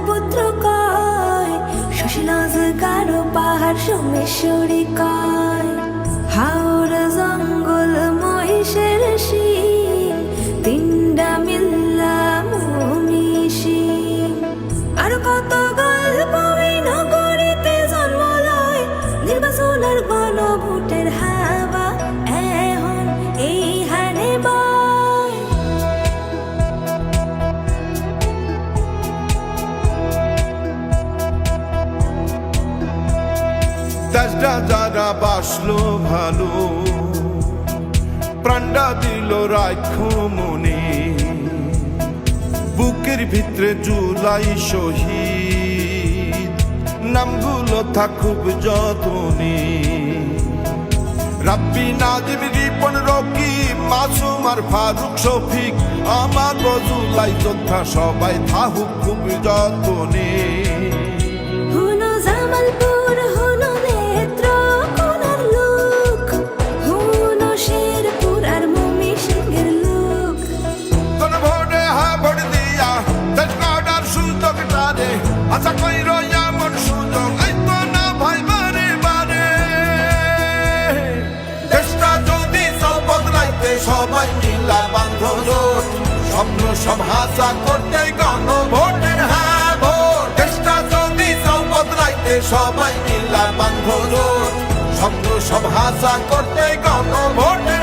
পুত্র কয়, সুশীলজ কারো পাহাড় সোমেশ্বরী কয়। হাওড় জঙ্গল মহিষের শিং, তিনটা মিল্লা মমিষি। আর কত গল্প এই নগরীতে জন্ম লয়, নির্বাচনের গণভোটের হাওয়া এখন এইখানে বয়। দেশটা যারা বাসলো ভালো, প্রাণটা দিল রাখো মনে, বুকের ভিতরে জুলাই শহীদ, নামগুলো থাকুক যতনে। রাব্বি নাজিম রিপন রকি মাসুম আর ফারুক শফিক, আমার জুলাই যোদ্ধা সবাই থাকুক খুব যতনে। হুনো জামালপুর, হুনো নেত্রকোনার লোক, হুনো শেরপুর আর ময়মনসিংহের লোক। কোন ভোটে ভোট দিয়া দেশ গড়ার সুযোগটারে আশা কইর এমন সুযোগ আইতো না ভাই বারে বারে। দেশটা যদি চল বদলাইতে সবাই মিলা বান্ধ জোট, স্বপ্ন সব হাসা করতে গণভোটের হ্যাঁ ভোট। দেশটা যদি চল বদলাইতে সবাই মিলা বান্ধ জোট, স্বপ্ন সব হাসা করতে গণভোটের